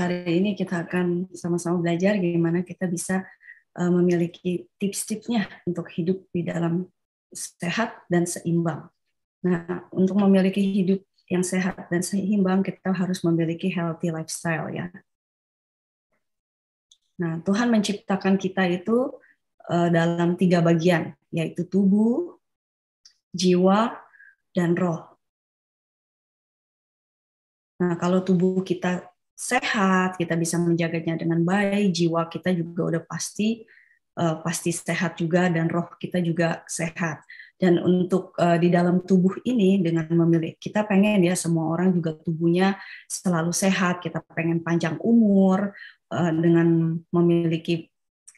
hari ini kita akan sama-sama belajar gimana kita bisa memiliki tips-tipsnya untuk hidup di dalam sehat dan seimbang. Nah, untuk memiliki hidup yang sehat dan seimbang, kita harus memiliki healthy lifestyle ya. Nah, Tuhan menciptakan kita itu dalam 3 bagian, yaitu tubuh, jiwa, dan roh. Nah, kalau tubuh kita sehat, kita bisa menjaganya dengan baik, jiwa kita juga udah pasti sehat juga, dan roh kita juga sehat. Dan untuk di dalam tubuh ini, dengan memilih, kita pengen ya semua orang juga tubuhnya selalu sehat, kita pengen panjang umur, dengan memiliki,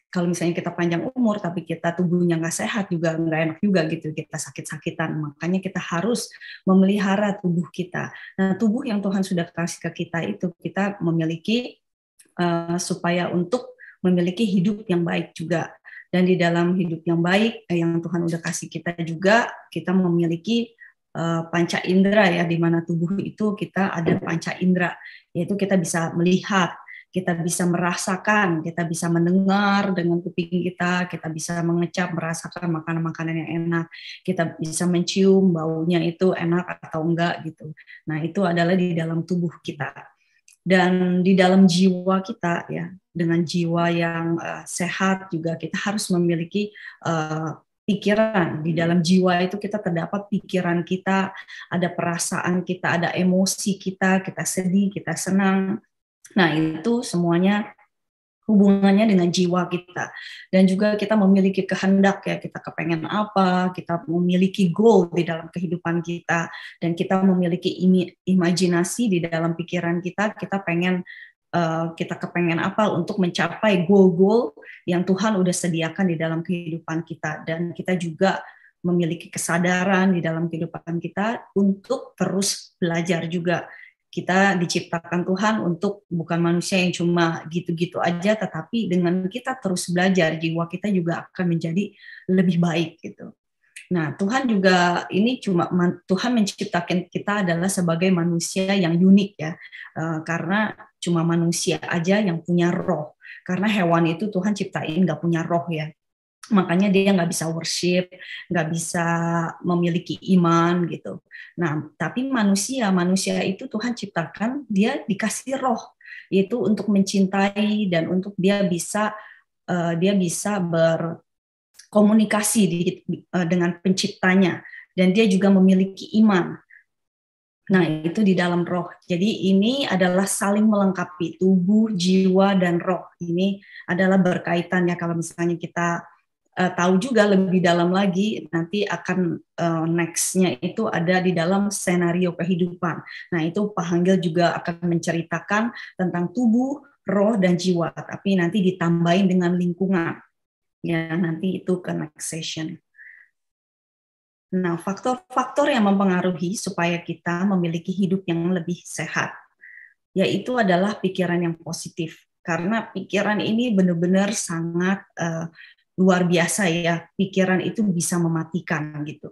kalau misalnya kita panjang umur tapi kita tubuhnya nggak sehat juga nggak enak juga gitu, kita sakit-sakitan. Makanya kita harus memelihara tubuh kita. Nah, tubuh yang Tuhan sudah kasih ke kita itu kita memiliki supaya untuk memiliki hidup yang baik juga. Dan di dalam hidup yang baik yang Tuhan udah kasih kita juga, kita memiliki panca indera ya, di mana tubuh itu kita ada panca indera, yaitu kita bisa melihat, kita bisa merasakan, kita bisa mendengar dengan kuping kita, kita bisa mengecap, merasakan makanan-makanan yang enak, kita bisa mencium baunya itu enak atau enggak gitu. Nah, itu adalah di dalam tubuh kita. Dan di dalam jiwa kita ya, dengan jiwa yang sehat juga kita harus memiliki pikiran. Di dalam jiwa itu kita terdapat pikiran kita, ada perasaan kita, ada emosi kita sedih, kita senang. Nah, itu semuanya hubungannya dengan jiwa kita. Dan juga kita memiliki kehendak ya, kita kepengen apa, kita memiliki goal di dalam kehidupan kita, dan kita memiliki imajinasi di dalam pikiran kita pengen kita kepengen apa untuk mencapai goal-goal yang Tuhan udah sediakan di dalam kehidupan kita. Dan kita juga memiliki kesadaran di dalam kehidupan kita untuk terus belajar juga. Kita diciptakan Tuhan untuk bukan manusia yang cuma gitu-gitu aja, tetapi dengan kita terus belajar, jiwa kita juga akan menjadi lebih baik gitu. Nah, Tuhan juga ini Tuhan menciptakan kita adalah sebagai manusia yang unik ya, karena cuma manusia aja yang punya roh. Karena hewan itu Tuhan ciptain nggak punya roh ya. Makanya dia nggak bisa worship, nggak bisa memiliki iman gitu. Nah, tapi manusia itu Tuhan ciptakan, dia dikasih roh, yaitu untuk mencintai dan untuk dia bisa berkomunikasi dengan penciptanya, dan dia juga memiliki iman. Nah, itu di dalam roh. Jadi ini adalah saling melengkapi, tubuh, jiwa, dan roh. Ini adalah berkaitan ya, kalau misalnya kita tahu juga lebih dalam lagi, nanti akan next-nya itu ada di dalam skenario kehidupan. Nah, itu Pak Hanggel juga akan menceritakan tentang tubuh, roh, dan jiwa, tapi nanti ditambahin dengan lingkungan. Ya, nanti itu ke next session. Nah, faktor-faktor yang mempengaruhi supaya kita memiliki hidup yang lebih sehat, yaitu adalah pikiran yang positif. Karena pikiran ini benar-benar sangat luar biasa ya, pikiran itu bisa mematikan gitu.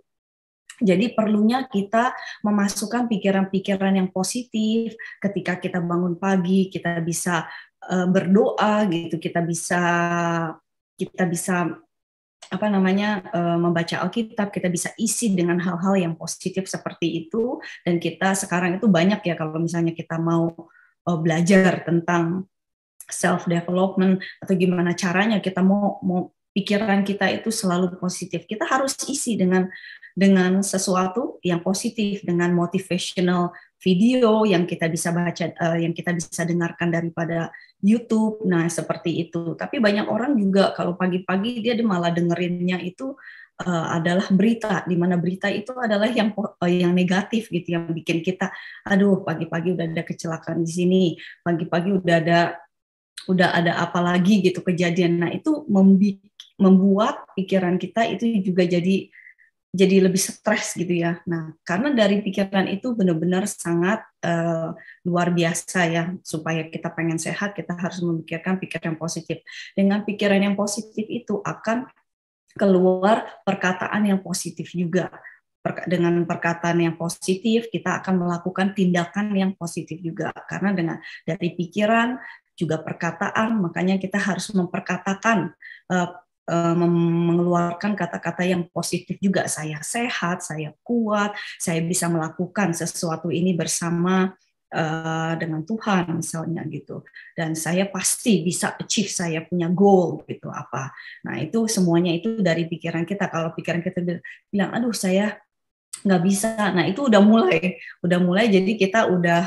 Jadi perlunya kita memasukkan pikiran-pikiran yang positif ketika kita bangun pagi, kita bisa berdoa gitu, kita bisa membaca Alkitab, kita bisa isi dengan hal-hal yang positif seperti itu. Dan kita sekarang itu banyak ya, kalau misalnya kita mau belajar tentang self development atau gimana caranya kita mau pikiran kita itu selalu positif. Kita harus isi dengan sesuatu yang positif, dengan motivational video yang kita bisa baca, yang kita bisa dengarkan daripada YouTube. Nah, seperti itu. Tapi banyak orang juga kalau pagi-pagi dia malah dengerinnya itu adalah berita, di mana berita itu adalah yang negatif gitu, yang bikin kita, aduh, pagi-pagi udah ada kecelakaan di sini, pagi-pagi udah ada apa lagi gitu kejadian. Nah, itu membuat pikiran kita itu juga jadi lebih stres gitu ya. Nah, karena dari pikiran itu benar-benar sangat luar biasa ya. Supaya kita pengen sehat, kita harus memikirkan pikiran yang positif. Dengan pikiran yang positif itu akan keluar perkataan yang positif juga. dengan perkataan yang positif, kita akan melakukan tindakan yang positif juga. Karena dari pikiran, juga perkataan, makanya kita harus memperkatakan, mengeluarkan kata-kata yang positif juga. Saya sehat, saya kuat, saya bisa melakukan sesuatu ini bersama dengan Tuhan misalnya gitu, dan saya pasti bisa achieve, saya punya goal gitu apa. Nah itu semuanya itu dari pikiran kita. Kalau pikiran kita bilang aduh saya nggak bisa, nah itu udah mulai jadi kita udah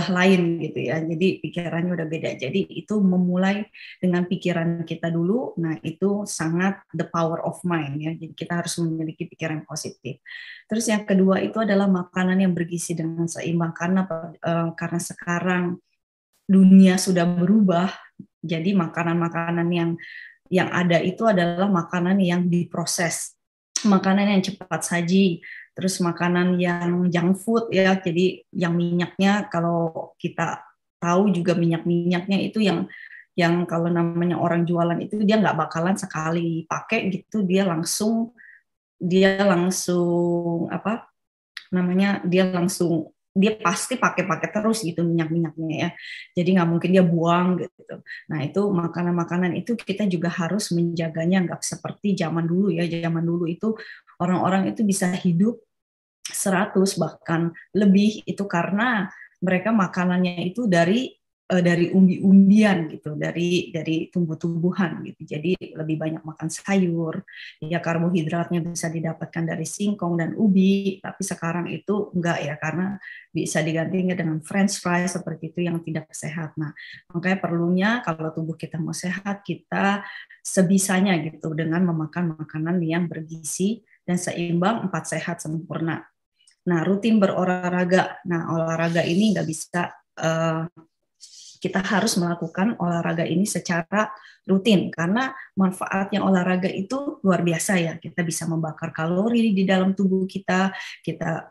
lain gitu ya, jadi pikirannya udah beda. Jadi itu memulai dengan pikiran kita dulu. Nah itu sangat the power of mind ya, jadi kita harus memiliki pikiran positif. Terus yang kedua itu adalah makanan yang bergizi dengan seimbang, karena sekarang dunia sudah berubah, jadi makanan-makanan yang ada itu adalah makanan yang diproses, makanan yang cepat saji, terus makanan yang junk food ya, jadi yang minyaknya, kalau kita tahu juga minyak-minyaknya itu yang kalau namanya orang jualan itu dia nggak bakalan sekali pakai gitu, dia langsung apa namanya, dia pasti pakai terus gitu minyak-minyaknya ya. Jadi nggak mungkin dia buang gitu. Nah itu makanan-makanan itu kita juga harus menjaganya, nggak seperti zaman dulu ya. Zaman dulu itu orang-orang itu bisa hidup 100 bahkan lebih, itu karena mereka makanannya itu dari umbi-umbian gitu, dari tumbuh-tumbuhan gitu. Jadi lebih banyak makan sayur, ya karbohidratnya bisa didapatkan dari singkong dan ubi. Tapi sekarang itu enggak ya, karena bisa digantinya dengan French fries seperti itu yang tidak sehat. Nah, makanya perlunya kalau tubuh kita mau sehat, kita sebisanya gitu dengan memakan makanan yang bergizi dan seimbang, 4 sehat sempurna. Nah, rutin berolahraga. Nah, olahraga ini nggak bisa, kita harus melakukan olahraga ini secara rutin, karena manfaatnya olahraga itu luar biasa ya. Kita bisa membakar kalori di dalam tubuh kita.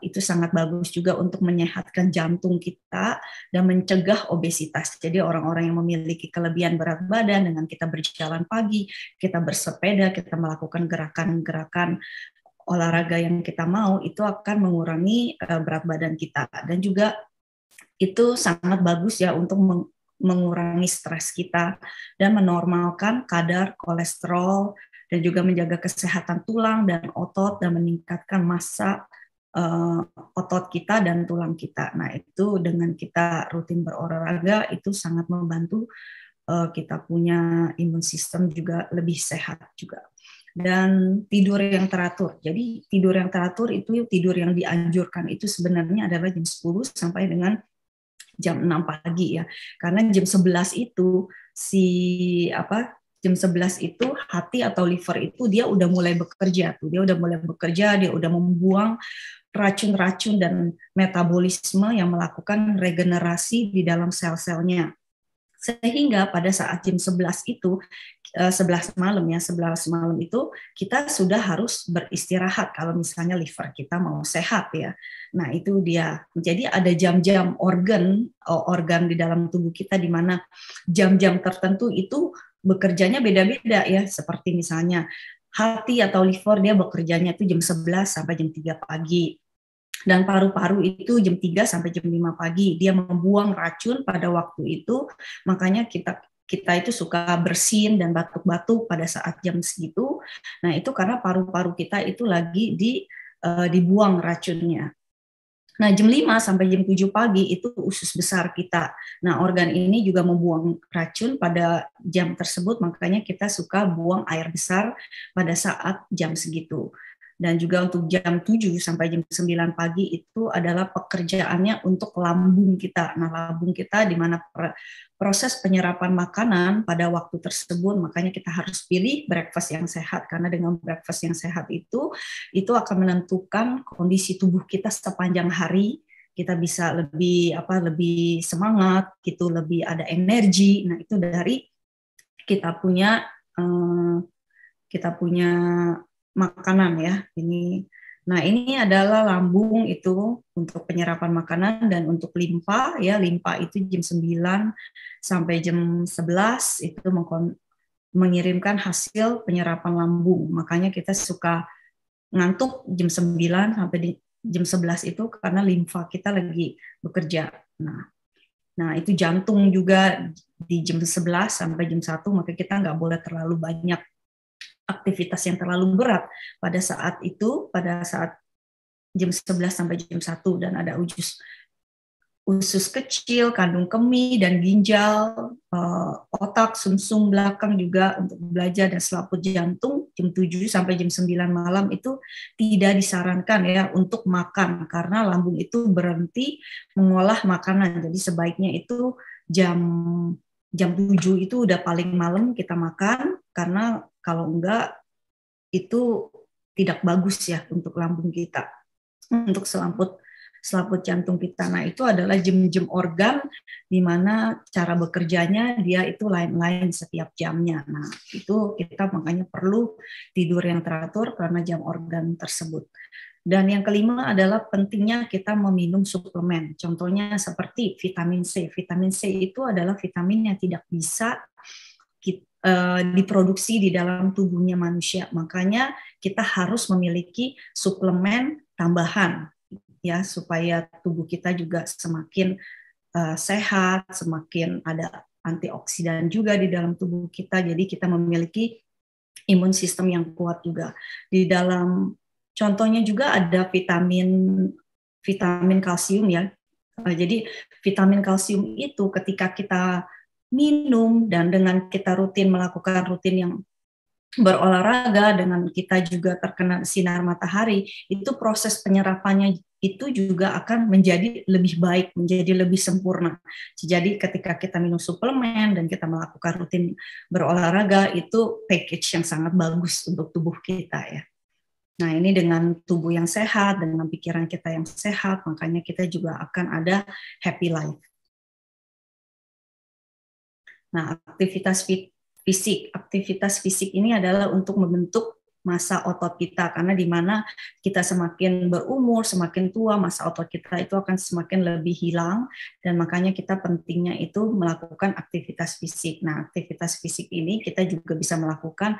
Itu sangat bagus juga untuk menyehatkan jantung kita dan mencegah obesitas. Jadi orang-orang yang memiliki kelebihan berat badan, dengan kita berjalan pagi, kita bersepeda, kita melakukan gerakan-gerakan olahraga yang kita mau, itu akan mengurangi berat badan kita, dan juga itu sangat bagus ya untuk mengurangi stres kita dan menormalkan kadar kolesterol, dan juga menjaga kesehatan tulang dan otot, dan meningkatkan massa otot kita dan tulang kita. Nah itu dengan kita rutin berolahraga itu sangat membantu kita punya imun sistem juga lebih sehat juga. Dan tidur yang teratur. Jadi tidur yang teratur itu tidur yang dianjurkan itu sebenarnya adalah jam 10 sampai dengan jam 6 pagi ya. Karena jam 11 itu jam 11 itu hati atau liver itu dia udah mulai bekerja tuh. Dia udah membuang racun-racun dan metabolisme yang melakukan regenerasi di dalam sel-selnya. Sehingga pada saat jam 11 itu, 11 malam itu kita sudah harus beristirahat kalau misalnya liver kita mau sehat ya. Nah itu dia. Jadi ada jam-jam organ di dalam tubuh kita di mana jam-jam tertentu itu bekerjanya beda-beda ya. Seperti misalnya hati atau liver dia bekerjanya itu jam 11 sampai jam 3 pagi. Dan paru-paru itu jam 3 sampai jam 5 pagi. Dia membuang racun pada waktu itu, makanya kita itu suka bersin dan batuk-batuk pada saat jam segitu. Nah, itu karena paru-paru kita itu lagi dibuang racunnya. Nah, jam 5 sampai jam 7 pagi itu usus besar kita. Nah, organ ini juga membuang racun pada jam tersebut, makanya kita suka buang air besar pada saat jam segitu. Dan juga untuk jam 7 sampai jam 9 pagi itu adalah pekerjaannya untuk lambung kita. Nah, lambung kita di mana proses penyerapan makanan pada waktu tersebut, makanya kita harus pilih breakfast yang sehat, karena dengan breakfast yang sehat itu akan menentukan kondisi tubuh kita sepanjang hari. Kita bisa lebih semangat gitu, lebih ada energi. Nah, itu dari kita punya makanan ya. Nah, ini adalah lambung itu untuk penyerapan makanan, dan untuk limpa ya, limpa itu jam 9 sampai jam 11 itu mengirimkan hasil penyerapan lambung. Makanya kita suka ngantuk jam 9 sampai di jam 11 itu karena limfa kita lagi bekerja. Nah, itu jantung juga di jam 11 sampai jam 1, maka kita nggak boleh terlalu banyak aktivitas yang terlalu berat pada saat itu, pada saat jam 11 sampai jam 1, dan ada usus kecil, kandung kemih, dan ginjal, otak, sumsum belakang juga untuk belajar, dan selaput jantung jam 7 sampai jam 9 malam itu tidak disarankan ya untuk makan, karena lambung itu berhenti mengolah makanan. Jadi sebaiknya itu jam jam 7 itu udah paling malam kita makan, karena kalau enggak itu tidak bagus ya untuk lambung kita, untuk selaput jantung kita. Nah, itu adalah jam-jam organ di mana cara bekerjanya dia itu lain-lain setiap jamnya. Nah, itu kita makanya perlu tidur yang teratur karena jam organ tersebut. Dan yang kelima adalah pentingnya kita meminum suplemen. Contohnya seperti vitamin C. Vitamin C itu adalah vitamin yang tidak bisa diproduksi di dalam tubuhnya manusia. Makanya kita harus memiliki suplemen tambahan ya, supaya tubuh kita juga semakin sehat, semakin ada antioksidan juga di dalam tubuh kita. Jadi kita memiliki imun sistem yang kuat juga. Di dalam contohnya juga ada vitamin kalsium ya. Jadi vitamin kalsium itu ketika kita minum dan dengan kita rutin yang berolahraga, dengan kita juga terkena sinar matahari, itu proses penyerapannya itu juga akan menjadi lebih baik, menjadi lebih sempurna. Jadi ketika kita minum suplemen dan kita melakukan rutin berolahraga, itu package yang sangat bagus untuk tubuh kita ya. Nah, ini dengan tubuh yang sehat, dengan pikiran kita yang sehat, makanya kita juga akan ada happy life. Nah, aktivitas fisik ini adalah untuk membentuk massa otot kita, karena di mana kita semakin berumur, semakin tua, massa otot kita itu akan semakin lebih hilang, dan makanya kita pentingnya itu melakukan aktivitas fisik. Nah, aktivitas fisik ini kita juga bisa melakukan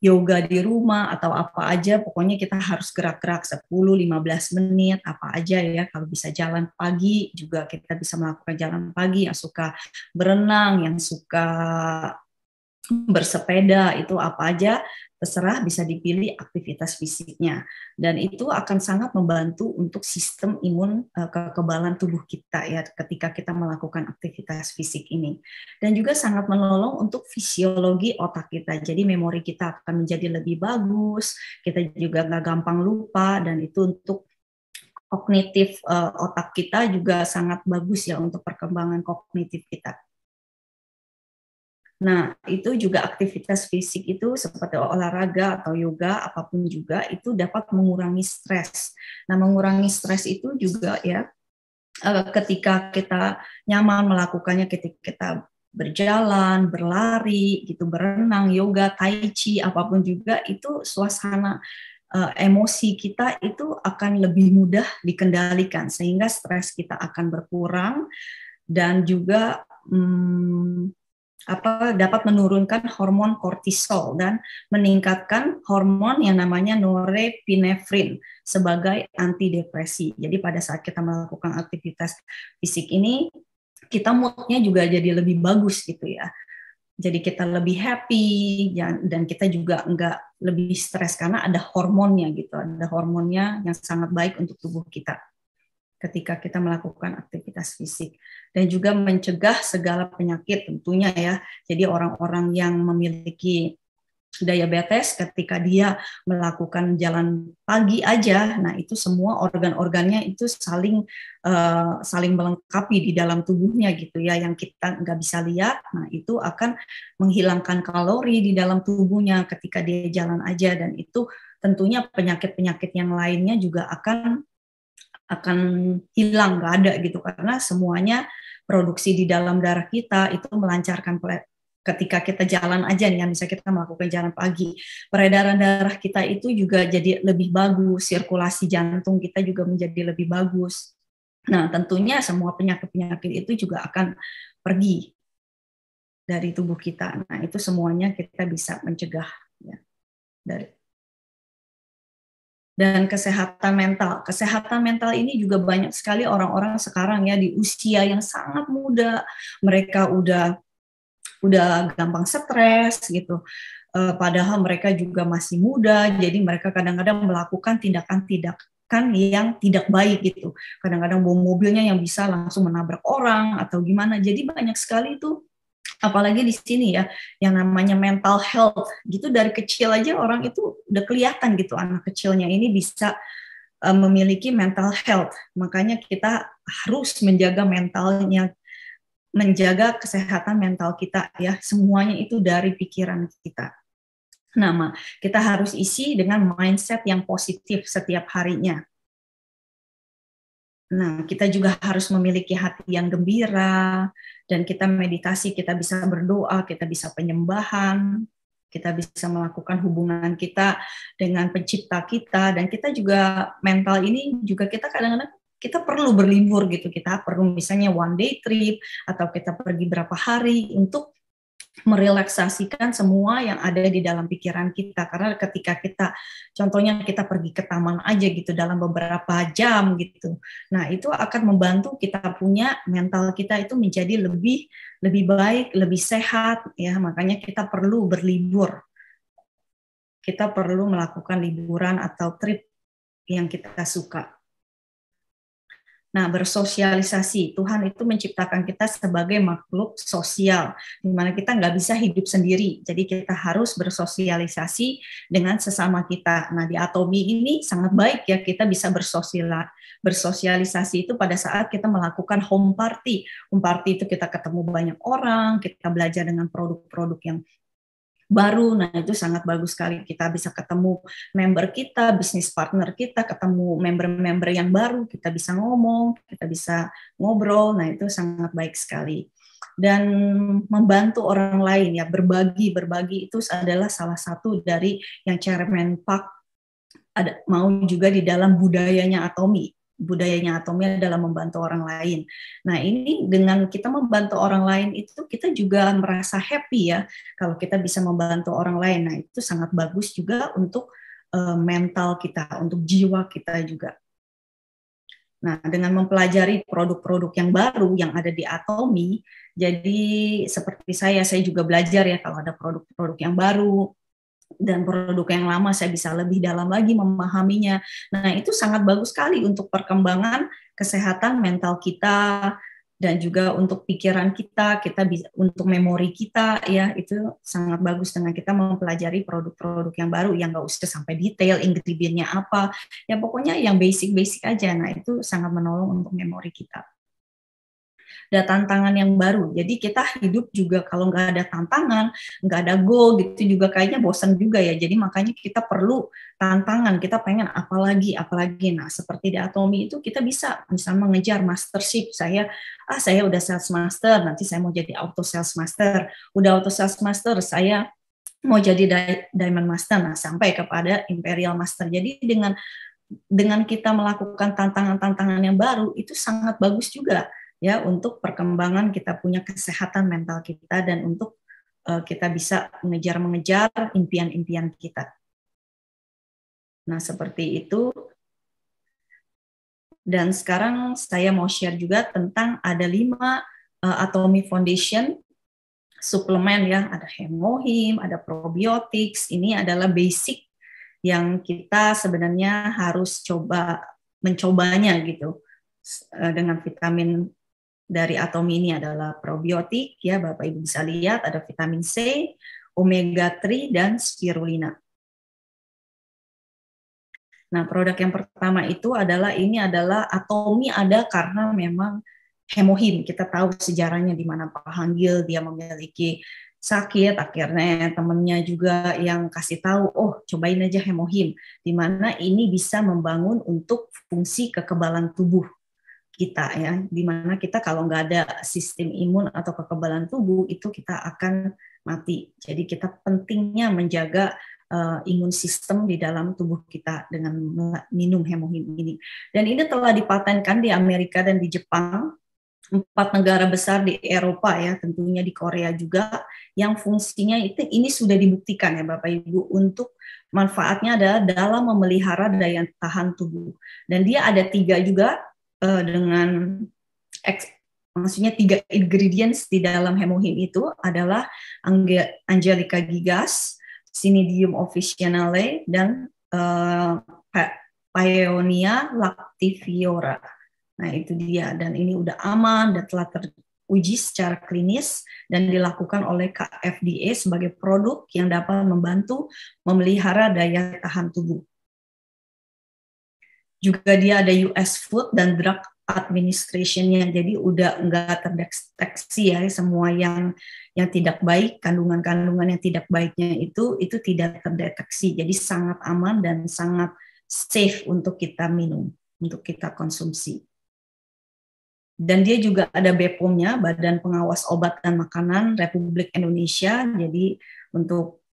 yoga di rumah atau apa aja, pokoknya kita harus gerak-gerak 10-15 menit, apa aja ya. Kalau bisa jalan pagi juga kita bisa melakukan jalan pagi, yang suka berenang, yang suka bersepeda, itu apa aja terserah, bisa dipilih aktivitas fisiknya, dan itu akan sangat membantu untuk sistem imun, kekebalan tubuh kita ya ketika kita melakukan aktivitas fisik ini, dan juga sangat menolong untuk fisiologi otak kita. Jadi memori kita akan menjadi lebih bagus, kita juga nggak gampang lupa, dan itu untuk kognitif otak kita juga sangat bagus ya untuk perkembangan kognitif kita. Nah, itu juga aktivitas fisik itu seperti olahraga atau yoga, apapun juga, itu dapat mengurangi stres. Nah, mengurangi stres itu juga ya, ketika kita nyaman melakukannya, ketika kita berjalan, berlari, gitu, berenang, yoga, tai chi, apapun juga, itu suasana emosi kita itu akan lebih mudah dikendalikan, sehingga stres kita akan berkurang, dan juga dapat menurunkan hormon kortisol dan meningkatkan hormon yang namanya norepinefrin sebagai antidepresi. Jadi pada saat kita melakukan aktivitas fisik ini, kita moodnya juga jadi lebih bagus gitu ya. Jadi kita lebih happy, dan kita juga nggak lebih stres karena ada hormonnya gitu, ada hormonnya yang sangat baik untuk tubuh kita ketika kita melakukan aktivitas fisik, dan juga mencegah segala penyakit tentunya ya. Jadi orang-orang yang memiliki diabetes, ketika dia melakukan jalan pagi aja, nah itu semua organ-organnya itu saling melengkapi di dalam tubuhnya gitu ya, yang kita nggak bisa lihat. Nah, itu akan menghilangkan kalori di dalam tubuhnya ketika dia jalan aja, dan itu tentunya penyakit-penyakit yang lainnya juga akan hilang, nggak ada gitu, karena semuanya produksi di dalam darah kita itu melancarkan. Ketika kita jalan aja nih, bisa kita melakukan jalan pagi, peredaran darah kita itu juga jadi lebih bagus, sirkulasi jantung kita juga menjadi lebih bagus. Nah, tentunya semua penyakit-penyakit itu juga akan pergi dari tubuh kita. Nah, itu semuanya kita bisa mencegah ya, dari Dan kesehatan mental. Kesehatan mental ini juga banyak sekali orang-orang sekarang ya di usia yang sangat muda, mereka udah gampang stres gitu. Padahal mereka juga masih muda, jadi mereka kadang-kadang melakukan tindakan-tindakan yang tidak baik gitu. Kadang-kadang bawa mobilnya yang bisa langsung menabrak orang atau gimana. Jadi banyak sekali itu, apalagi di sini ya, yang namanya mental health gitu, dari kecil aja orang itu udah kelihatan gitu, anak kecilnya ini bisa memiliki mental health. Makanya kita harus menjaga mentalnya, menjaga kesehatan mental kita ya, semuanya itu dari pikiran kita. Nah, kita harus isi dengan mindset yang positif setiap harinya. Nah, kita juga harus memiliki hati yang gembira, dan kita meditasi, kita bisa berdoa, kita bisa penyembahan, kita bisa melakukan hubungan kita dengan pencipta kita, dan kita juga mental ini juga kita kadang-kadang kita perlu berlibur gitu, kita perlu misalnya one day trip, atau kita pergi berapa hari untuk merelaksasikan semua yang ada di dalam pikiran kita. Karena ketika kita, contohnya kita pergi ke taman aja gitu dalam beberapa jam gitu, nah itu akan membantu kita punya mental kita itu menjadi lebih baik, lebih sehat ya. Makanya kita perlu berlibur, kita perlu melakukan liburan atau trip yang kita suka. Nah, bersosialisasi. Tuhan itu menciptakan kita sebagai makhluk sosial, di mana kita nggak bisa hidup sendiri. Jadi kita harus bersosialisasi dengan sesama kita. Nah, di Atomi ini sangat baik ya, kita bisa bersosialisasi itu pada saat kita melakukan home party. Home party itu kita ketemu banyak orang, kita belajar dengan produk-produk yang baru. Nah, itu sangat bagus sekali, kita bisa ketemu member kita, bisnis partner kita, ketemu member-member yang baru, kita bisa ngomong, kita bisa ngobrol. Nah, itu sangat baik sekali. Dan membantu orang lain ya, berbagi itu adalah salah satu dari yang Chairman Park mau juga di dalam budayanya Atomi. Budayanya Atomi adalah membantu orang lain. Nah, ini dengan kita membantu orang lain itu kita juga merasa happy ya, kalau kita bisa membantu orang lain. Nah, itu sangat bagus juga untuk mental kita, untuk jiwa kita juga. Nah, dengan mempelajari produk-produk yang baru yang ada di Atomi, jadi seperti saya juga belajar ya, kalau ada produk-produk yang baru dan produk yang lama, saya bisa lebih dalam lagi memahaminya. Nah, itu sangat bagus sekali untuk perkembangan kesehatan mental kita, dan juga untuk pikiran kita bisa, untuk memori kita ya, itu sangat bagus dengan kita mempelajari produk-produk yang baru, yang nggak usah sampai detail ingredientnya apa, ya pokoknya yang basic-basic aja. Nah, itu sangat menolong untuk memori kita. Ada tantangan yang baru. Jadi kita hidup juga kalau nggak ada tantangan, nggak ada goal gitu juga kayaknya bosan juga ya. Jadi makanya kita perlu tantangan, kita pengen apalagi. Nah, seperti di Atomi itu kita bisa misalnya mengejar mastership. Saya udah sales master, nanti saya mau jadi auto sales master. Udah auto sales master, saya mau jadi diamond master, nah sampai kepada imperial master. Jadi dengan kita melakukan tantangan-tantangan yang baru, itu sangat bagus juga ya untuk perkembangan kita punya kesehatan mental kita, dan untuk kita bisa mengejar impian-impian kita. Nah, seperti itu. Dan sekarang saya mau share juga tentang ada 5 Atomi Foundation suplemen ya, ada Hemohim, ada probiotics. Ini adalah basic yang kita sebenarnya harus mencobanya gitu. Dengan vitamin dari Atomi ini adalah probiotik ya, Bapak Ibu bisa lihat ada vitamin C, omega 3 dan spirulina. Nah, produk yang pertama itu adalah Atomi ada karena memang Hemohim. Kita tahu sejarahnya di mana Pak Hanggil dia memiliki sakit, akhirnya temennya juga yang kasih tahu, oh cobain aja Hemohim, di mana ini bisa membangun untuk fungsi kekebalan tubuh kita ya, dimana kita kalau nggak ada sistem imun atau kekebalan tubuh itu kita akan mati. Jadi kita pentingnya menjaga imun sistem di dalam tubuh kita dengan minum Hemohim ini. Dan ini telah dipatenkan di Amerika dan di Jepang, 4 negara besar di Eropa ya, tentunya di Korea juga yang fungsinya itu ini sudah dibuktikan ya Bapak Ibu untuk manfaatnya adalah dalam memelihara daya tahan tubuh. Dan dia ada 3 juga dengan maksudnya 3 ingredients di dalam hemohim itu adalah Angelica gigas, Cnidium officinale, dan Paeonia lactiviora. Nah itu dia, dan ini udah aman dan telah teruji secara klinis dan dilakukan oleh FDA sebagai produk yang dapat membantu memelihara daya tahan tubuh. Juga dia ada US Food dan Drug Administration-nya, jadi udah enggak terdeteksi ya semua yang tidak baik, kandungan-kandungan yang tidak baiknya itu tidak terdeteksi, jadi sangat aman dan sangat safe untuk kita minum, untuk kita konsumsi. Dan dia juga ada BPOM-nya, Badan Pengawas Obat dan Makanan Republik Indonesia. Jadi untuk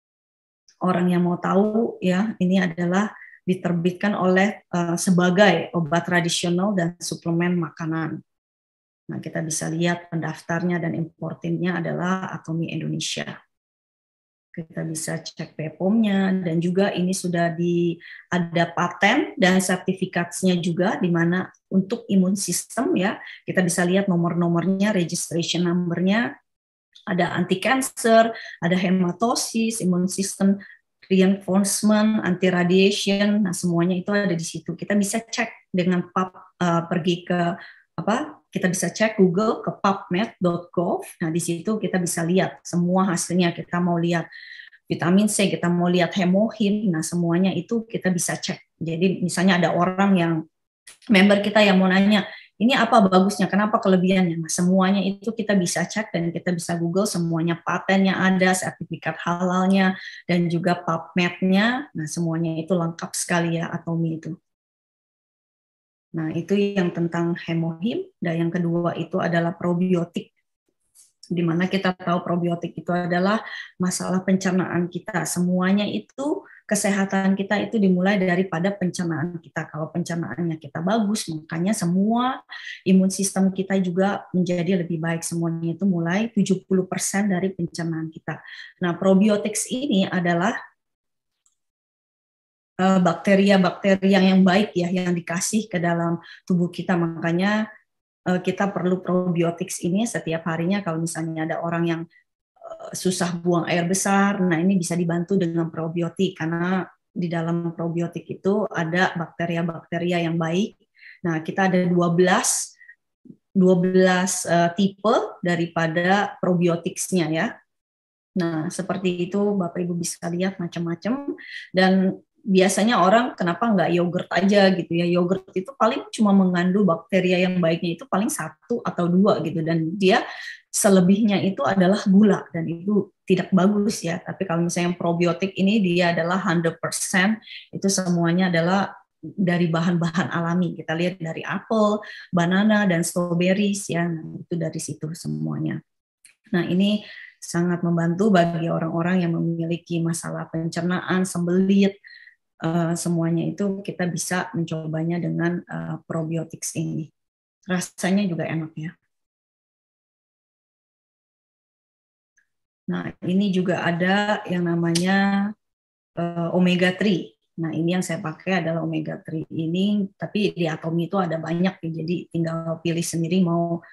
orang yang mau tahu ya, ini adalah diterbitkan oleh sebagai obat tradisional dan suplemen makanan. Nah, kita bisa lihat pendaftarnya dan importinnya adalah Atomy Indonesia. Kita bisa cek BPOM-nya, dan juga ini sudah ada paten dan sertifikatnya juga, di mana untuk imun sistem ya, kita bisa lihat nomor-nomornya, registration number-nya, ada anti cancer, ada hematosis, imun sistem reinforcement, anti radiation, nah semuanya itu ada di situ. Kita bisa cek dengan pergi ke kita bisa cek Google ke pubmed.gov. Nah, di situ kita bisa lihat semua hasilnya. Kita mau lihat vitamin C, kita mau lihat hemohim, nah semuanya itu kita bisa cek. Jadi misalnya ada orang yang member kita yang mau nanya, ini apa bagusnya, kenapa kelebihannya? Nah, semuanya itu kita bisa cek dan kita bisa Google, semuanya patennya ada, sertifikat halalnya, dan juga PubMed-nya. Nah, semuanya itu lengkap sekali ya, Atomy itu. Nah, itu yang tentang hemohim. Dan yang kedua itu adalah probiotik, di mana kita tahu probiotik itu adalah masalah pencernaan kita. Semuanya itu, kesehatan kita itu dimulai daripada pencernaan kita. Kalau pencernaannya kita bagus, makanya semua imun sistem kita juga menjadi lebih baik. Semuanya itu mulai 70% dari pencernaan kita. Nah, probiotik ini adalah bakteri-bakteri yang baik ya, yang dikasih ke dalam tubuh kita. Makanya kita perlu probiotik ini setiap harinya. Kalau misalnya ada orang yang susah buang air besar, nah ini bisa dibantu dengan probiotik, karena di dalam probiotik itu ada bakteria-bakteria yang baik. Nah, kita ada 12 tipe daripada probiotiknya ya. Nah, seperti itu Bapak Ibu bisa lihat macam-macam. Dan biasanya orang kenapa nggak yogurt aja gitu ya, yogurt itu paling cuma mengandung bakteria yang baiknya itu paling 1 atau 2 gitu, dan dia selebihnya itu adalah gula, dan itu tidak bagus ya. Tapi kalau misalnya probiotik ini dia adalah 100%, itu semuanya adalah dari bahan-bahan alami. Kita lihat dari apel, banana, dan strawberries ya, nah, itu dari situ semuanya. Nah, ini sangat membantu bagi orang-orang yang memiliki masalah pencernaan, sembelit, semuanya itu kita bisa mencobanya dengan probiotik ini. Rasanya juga enak ya. Nah, ini juga ada yang namanya omega 3. Nah, ini yang saya pakai adalah omega 3 ini, tapi di Atomy itu ada banyak ya, jadi tinggal pilih sendiri mau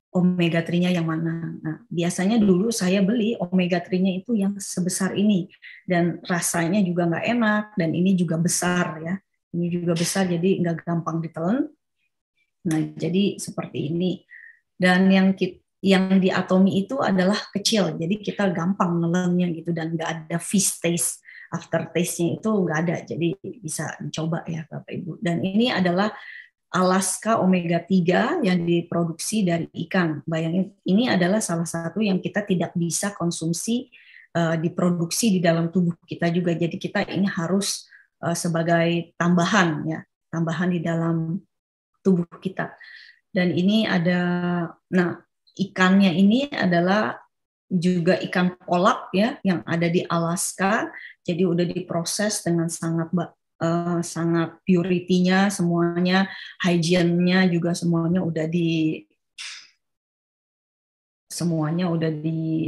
omega 3-nya yang mana. Nah, biasanya dulu saya beli omega 3-nya itu yang sebesar ini, dan rasanya juga nggak enak, dan ini juga besar ya. Ini juga besar, jadi nggak gampang ditelan. Nah, jadi seperti ini. Dan yang di Atomy itu adalah kecil, jadi kita gampang nelennya gitu, dan nggak ada fish taste, after taste-nya itu nggak ada, jadi bisa dicoba ya Bapak Ibu. Dan ini adalah Alaska omega 3 yang diproduksi dari ikan. Bayangin, ini adalah salah satu yang kita tidak bisa konsumsi diproduksi di dalam tubuh kita juga. Jadi kita ini harus sebagai tambahan ya, tambahan di dalam tubuh kita. Dan ini ada, nah ikannya ini adalah juga ikan polak ya, yang ada di Alaska. Jadi udah diproses dengan sangat purity-nya, semuanya, hygiene-nya juga semuanya udah di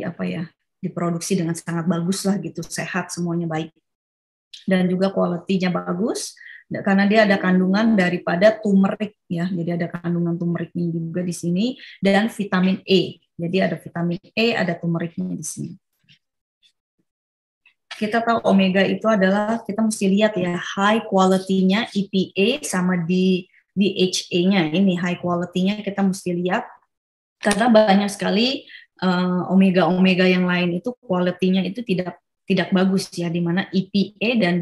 apa ya, diproduksi dengan sangat bagus lah gitu, sehat, semuanya baik. Dan juga quality-nya bagus karena dia ada kandungan daripada turmeric ya. Jadi ada kandungan turmericnya juga di sini dan vitamin E. Jadi ada vitamin E, ada turmericnya di sini. Kita tahu omega itu adalah, kita mesti lihat ya, high quality-nya EPA sama di DHA-nya. Ini high quality-nya kita mesti lihat karena banyak sekali omega-omega yang lain itu quality-nya itu tidak bagus ya, di mana EPA dan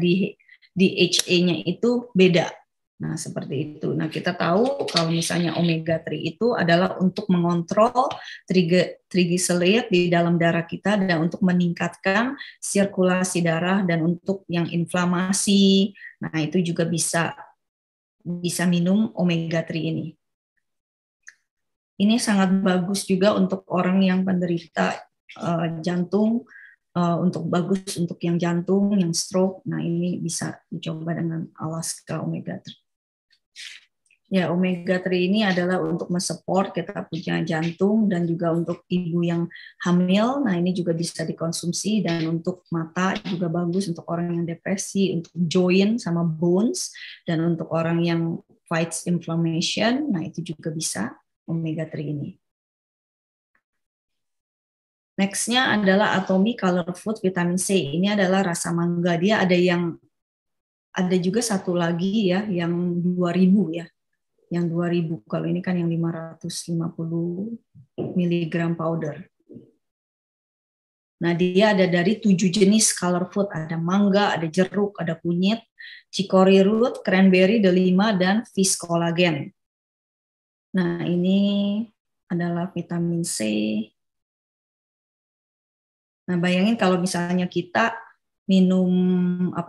DHA-nya itu beda. Nah, seperti itu. Nah, kita tahu kalau misalnya omega 3 itu adalah untuk mengontrol triglyceride di dalam darah kita dan untuk meningkatkan sirkulasi darah dan untuk yang inflamasi. Nah, itu juga bisa minum omega 3 ini. Ini sangat bagus juga untuk orang yang penderita jantung, bagus untuk yang jantung, yang stroke. Nah, ini bisa dicoba dengan Alaska omega 3. Ya, omega 3 ini adalah untuk mensupport kita punya jantung dan juga untuk ibu yang hamil. Nah, ini juga bisa dikonsumsi dan untuk mata juga bagus untuk orang yang depresi, untuk joint sama bones, dan untuk orang yang fights inflammation. Nah, itu juga bisa omega 3 ini. Next-nya adalah Atomic Color Food Vitamin C. Ini adalah rasa mangga. Dia ada juga satu lagi ya, yang 2000 ya. Yang 2000, kalau ini kan yang 550 mg powder. Nah, dia ada dari 7 jenis color food. Ada mangga, ada jeruk, ada kunyit, chicory root, cranberry, delima, dan fish collagen. Nah, ini adalah vitamin C. Nah, bayangin kalau misalnya kita minum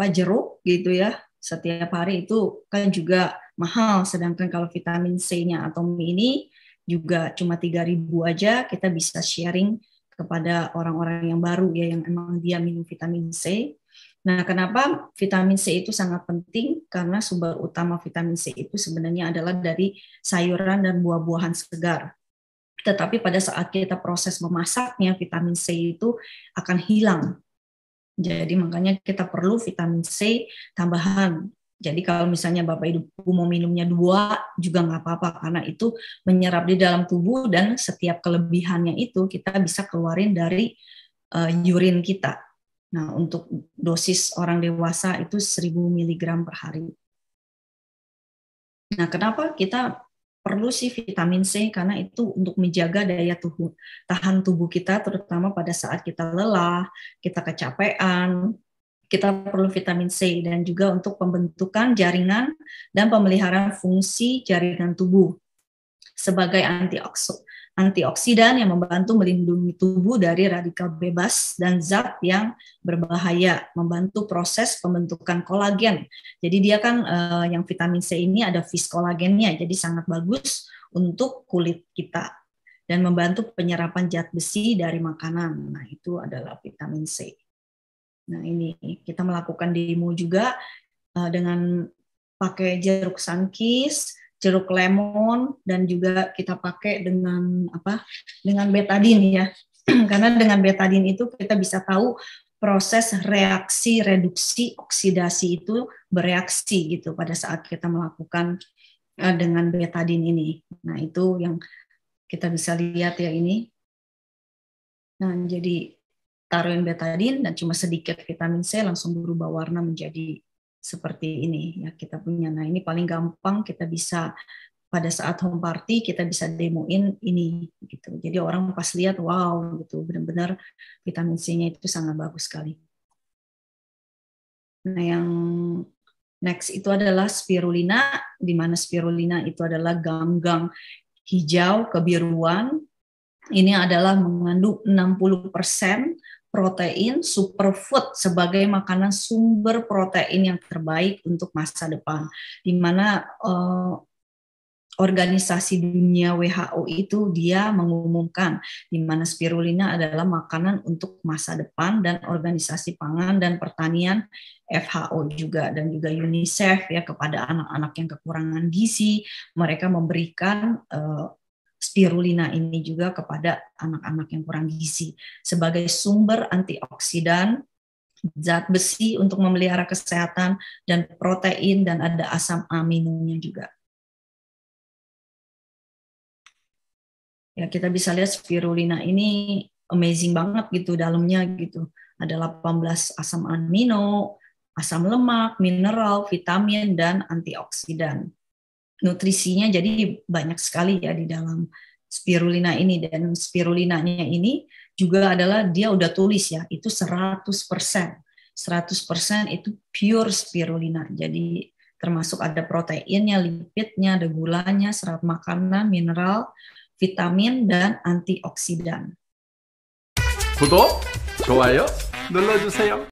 jeruk gitu ya, setiap hari itu kan juga mahal, sedangkan kalau vitamin C-nya Atomi ini juga cuma 3.000 aja, kita bisa sharing kepada orang-orang yang baru ya, yang emang dia minum vitamin C. Nah, kenapa vitamin C itu sangat penting? Karena sumber utama vitamin C itu sebenarnya adalah dari sayuran dan buah-buahan segar. Tetapi pada saat kita proses memasaknya, vitamin C itu akan hilang. Jadi makanya kita perlu vitamin C tambahan. Jadi kalau misalnya Bapak Ibu mau minumnya 2 juga nggak apa-apa, karena itu menyerap di dalam tubuh dan setiap kelebihannya itu kita bisa keluarin dari urin kita. Nah, untuk dosis orang dewasa itu 1000 mg per hari. Nah, kenapa kita perlu sih vitamin C? Karena itu untuk menjaga daya tahan tubuh kita, terutama pada saat kita lelah, kita kecapean, kita perlu vitamin C, dan juga untuk pembentukan jaringan dan pemeliharaan fungsi jaringan tubuh sebagai antioksidan yang membantu melindungi tubuh dari radikal bebas dan zat yang berbahaya, membantu proses pembentukan kolagen. Jadi dia kan yang vitamin C ini ada fish kolagennya, jadi sangat bagus untuk kulit kita dan membantu penyerapan zat besi dari makanan. Nah, itu adalah vitamin C. Nah, ini kita melakukan demo juga dengan pakai jeruk sunkist, jeruk lemon, dan juga kita pakai dengan betadine ya. Karena dengan betadine itu kita bisa tahu proses reaksi reduksi oksidasi itu bereaksi gitu pada saat kita melakukan dengan betadine ini. Nah, itu yang kita bisa lihat ya ini. Nah, jadi taruhin betadine dan cuma sedikit vitamin C langsung berubah warna menjadi seperti ini ya kita punya. Nah, ini paling gampang kita bisa pada saat home party kita bisa demoin ini gitu. Jadi orang pas lihat wow gitu, benar-benar vitamin C-nya itu sangat bagus sekali. Nah, yang next itu adalah spirulina, di mana spirulina itu adalah ganggang hijau kebiruan. Ini adalah mengandung 60% protein superfood sebagai makanan sumber protein yang terbaik untuk masa depan, di mana organisasi dunia WHO itu dia mengumumkan di mana spirulina adalah makanan untuk masa depan, dan organisasi pangan dan pertanian FAO juga dan juga UNICEF ya kepada anak-anak yang kekurangan gizi, mereka memberikan spirulina ini juga kepada anak-anak yang kurang gizi sebagai sumber antioksidan, zat besi untuk memelihara kesehatan, dan protein, dan ada asam aminonya juga. Ya, kita bisa lihat spirulina ini amazing banget gitu dalamnya gitu. Ada 18 asam amino, asam lemak, mineral, vitamin, dan antioksidan. Nutrisinya jadi banyak sekali ya di dalam spirulina ini, dan spirulinanya ini juga adalah dia udah tulis ya, itu 100%. 100% itu pure spirulina. Jadi termasuk ada proteinnya, lipidnya, ada gulanya, serat makanan, mineral, vitamin, dan antioksidan. 구독, 좋아요 눌러주세요.